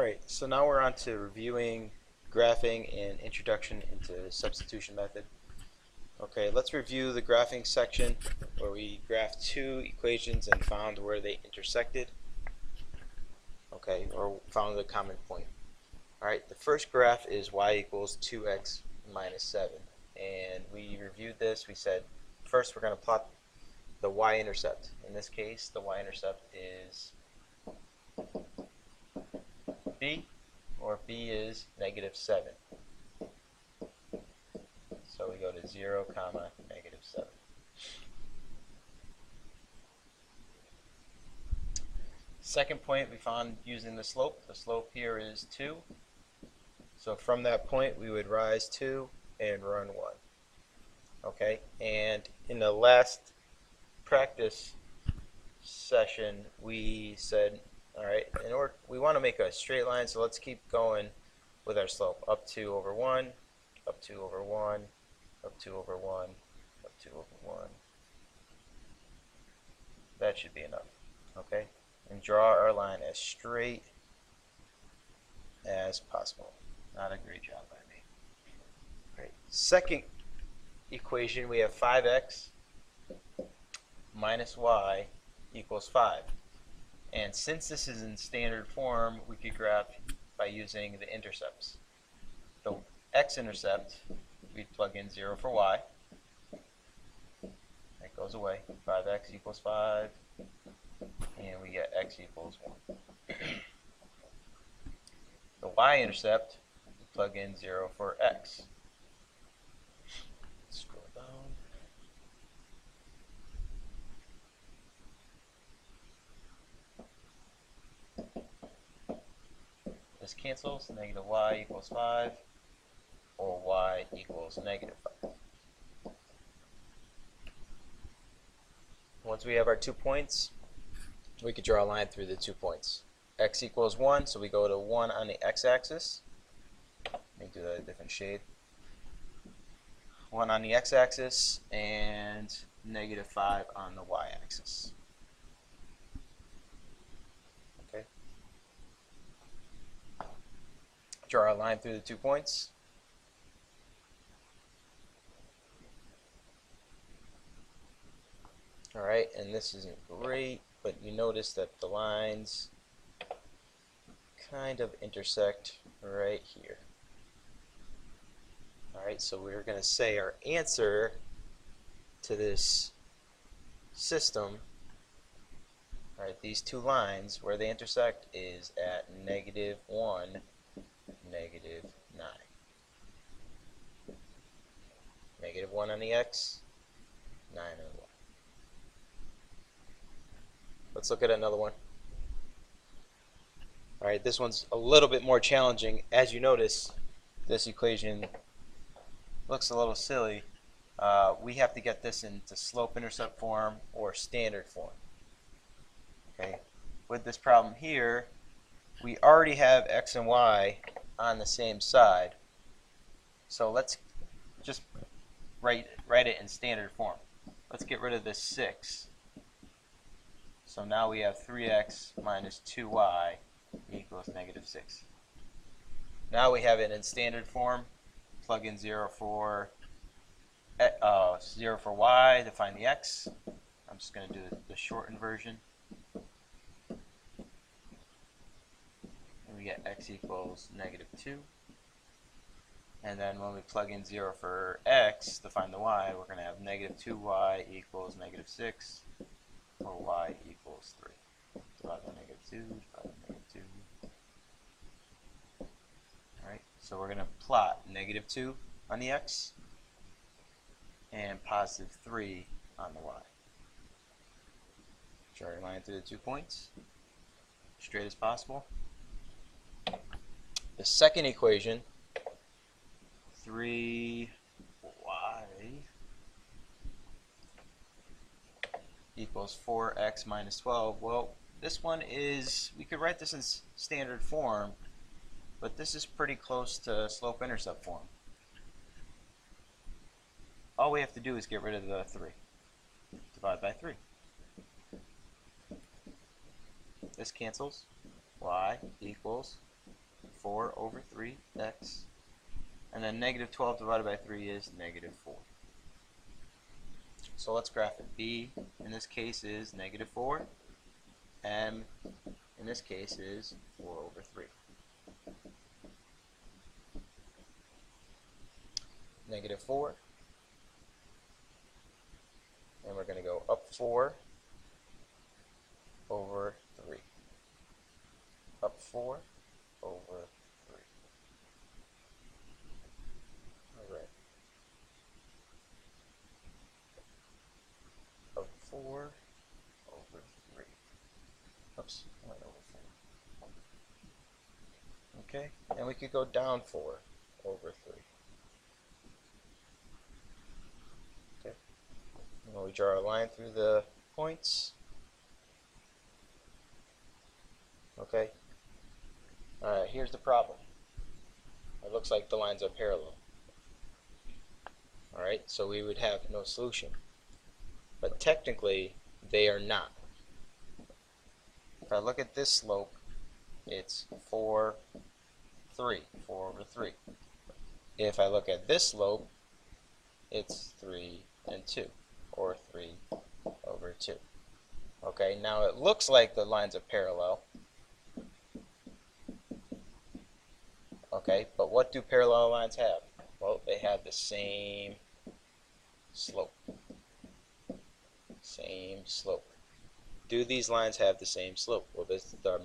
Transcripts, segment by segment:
Alright, so now we're on to reviewing graphing and introduction into substitution method. Okay, let's review the graphing section where we graphed two equations and found where they intersected. Okay, or found the common point. Alright, the first graph is y equals 2x minus 7. And we reviewed this. We said first we're going to plot the y-intercept. In this case, the y-intercept is b, or b is negative 7. So we go to 0, comma, negative 7. Second point we found using the slope. The slope here is 2. So from that point we would rise 2 and run 1. Okay, and in the last practice session we said, alright, in order we want to make a straight line, so let's keep going with our slope. Up 2 over 1, up 2 over 1, up 2 over 1, up 2 over 1. That should be enough. Okay? And draw our line as straight as possible. Not a great job by me. Right. Second equation, we have 5x minus y equals 5. And since this is in standard form, we could graph by using the intercepts. The x-intercept, we'd plug in 0 for y. That goes away. 5x equals 5. And we get x equals 1. The y-intercept, we plug in 0 for x. Scroll down. This cancels. Negative y equals 5, or y equals negative 5. Once we have our 2 points, we could draw a line through the 2 points. X equals 1, so we go to 1 on the x-axis. Let me do that a different shade. 1 on the x-axis and negative 5 on the y-axis. Okay. Draw a line through the 2 points. Alright, and this isn't great, but you notice that the lines kind of intersect right here. Alright, so we're going to say our answer to this system, alright, these two lines, where they intersect is at negative 1, negative 9. Negative 1 on the x, 9 on the y. Let's look at another one. Alright, this one's a little bit more challenging. As you notice, this equation looks a little silly. We have to get this into slope-intercept form or standard form. Okay. With this problem here, we already have x and y on the same side. So let's just write it in standard form. Let's get rid of this 6. So now we have 3x minus 2y equals negative 6. Now we have it in standard form. Plug in 0 for y to find the x. I'm just going to do the shortened version. And we get x equals negative 2. And then when we plug in 0 for x to find the y, we're going to have negative 2y equals negative 6. Or y equals 3. Divide by negative 2, divide by negative 2. Alright, so we're going to plot negative 2 on the x and positive 3 on the y. Draw your line through the 2 points, straight as possible. The second equation, 3y equals 4x minus 12. Well, this one is, we could write this in standard form, but this is pretty close to slope-intercept form. All we have to do is get rid of the 3. Divide by 3. This cancels. Y equals 4 over 3x. And then negative 12 divided by 3 is negative 4. So let's graph it. B in this case is negative 4. M in this case is 4 over 3. Negative 4. And we're going to go up 4 over 3. Up 4 over 3. Alright. Up 4 over 3. Oops, I went over 4. Okay, and we could go down 4 over 3. Okay, and we draw a line through the points. Okay, alright, here's the problem. It looks like the lines are parallel. Alright, so we would have no solution. But technically, they are not. If I look at this slope, it's 4 over 3. If I look at this slope, it's 3 and 2, or 3 over 2. Okay, now it looks like the lines are parallel. Okay, but what do parallel lines have? Well, they have the same slope. Same slope. Do these lines have the same slope? Well,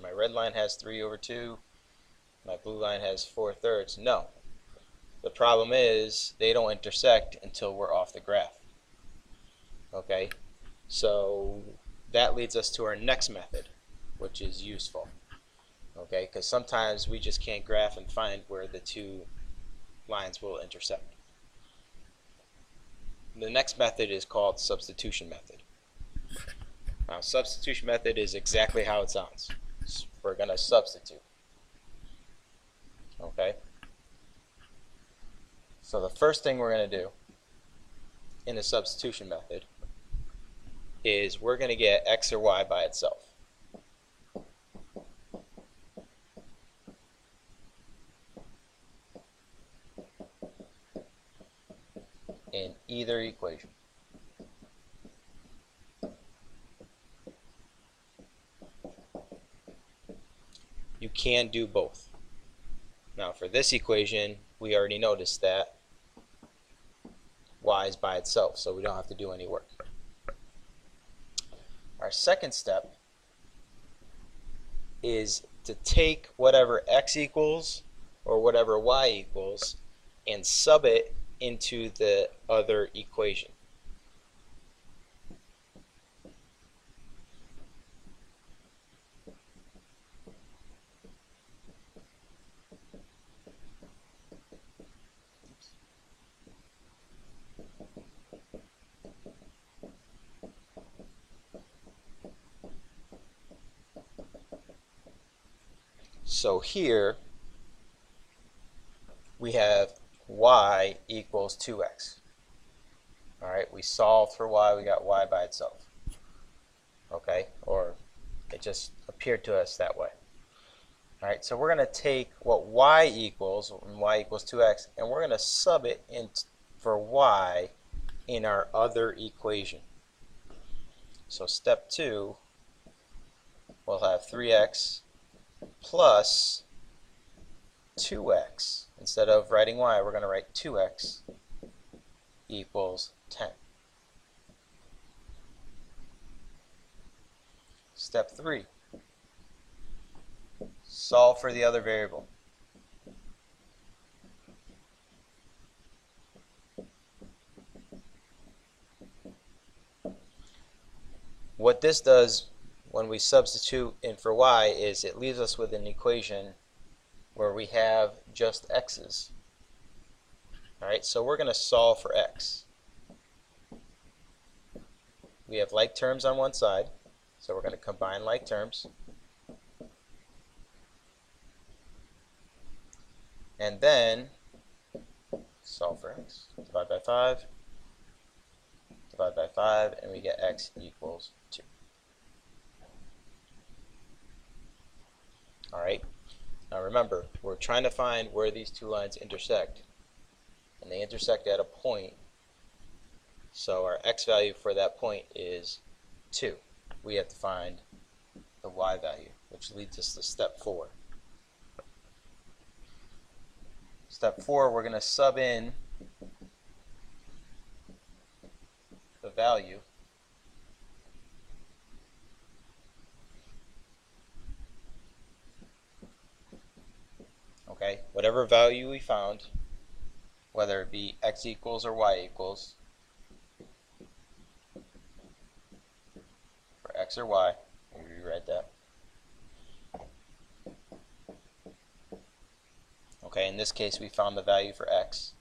my red line has 3 over 2. My blue line has 4/3. No. The problem is they don't intersect until we're off the graph. Okay, so that leads us to our next method, which is useful. Okay, because sometimes we just can't graph and find where the two lines will intersect. The next method is called substitution method. Now, substitution method is exactly how it sounds. We're going to substitute. Okay? So the first thing we're going to do in the substitution method is we're going to get x or y by itself. In either equation. You can do both. Now for this equation, we already noticed that y is by itself, so we don't have to do any work. Our second step is to take whatever x equals or whatever y equals and sub it into the other equation. So here we have y equals 2x. Alright, we solved for y, we got y by itself. Okay, or it just appeared to us that way. Alright, so we're going to take what y equals 2x, and we're going to sub it in for y in our other equation. So step 2, we'll have 3x plus 2x. Instead of writing y, we're going to write 2x equals 10. Step 3, solve for the other variable. What this does when we substitute in for y is it leaves us with an equation where we have just x's. Alright, so we're going to solve for x. We have like terms on one side, so we're going to combine like terms. And then solve for x. Divide by 5, divide by 5, and we get x equals 2. Alright, Now remember, we're trying to find where these two lines intersect, and they intersect at a point, so our x value for that point is 2. We have to find the y value, which leads us to step 4. Step 4, we're going to sub in the value whatever value we found, whether it be x equals or y equals, for x or y, let me rewrite that. Okay, in this case we found the value for x.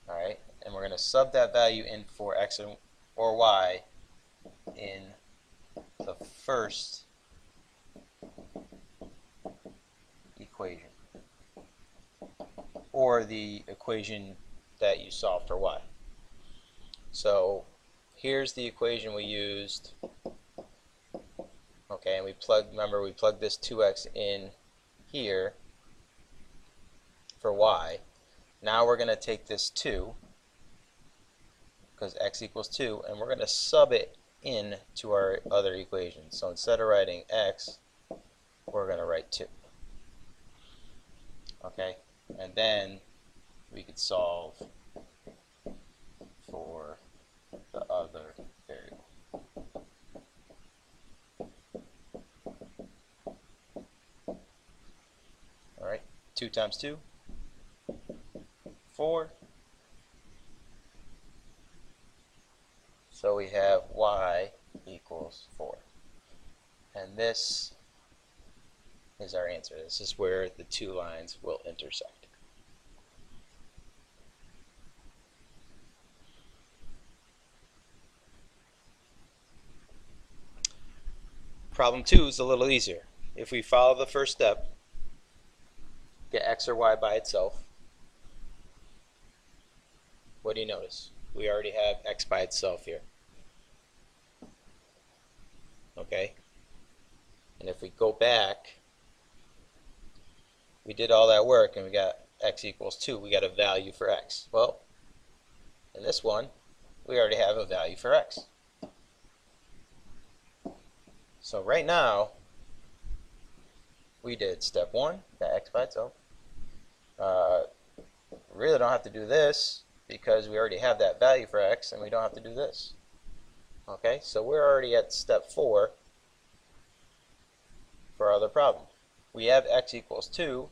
Alright, and we're going to sub that value in for x or y in the first equation, or the equation that you solved for y. So here's the equation we used. Okay, and we plugged this 2x in here for y. Now we're going to take this 2, because x equals 2, and we're going to sub it in to our other equation. So instead of writing x, we're going to write 2. Okay, and then we could solve for the other variable. Alright, 2 times 2, 4. So we have y equals 4. And this is our answer. This is where the two lines will intersect. Problem 2 is a little easier. If we follow the first step, get x or y by itself, what do you notice? We already have x by itself here. Okay? And if we go back, we did all that work and we got x equals 2. We got a value for x. Well, in this one, we already have a value for x. So right now, we did step 1, got x by itself. Really don't have to do this because we already have that value for x, and we don't have to do this. Okay, so we're already at step 4 for our other problem. We have x equals 2.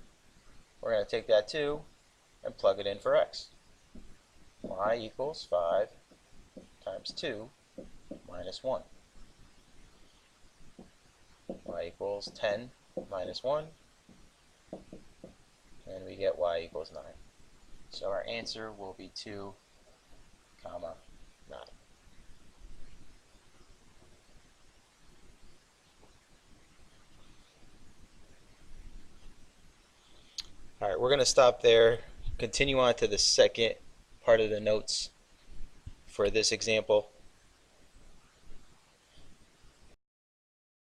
We're going to take that 2 and plug it in for x. Y equals 5 times 2 minus 1. Y equals 10 minus 1. And we get y equals 9. So our answer will be 2, 9. Alright, we're going to stop there, continue on to the second part of the notes for this example.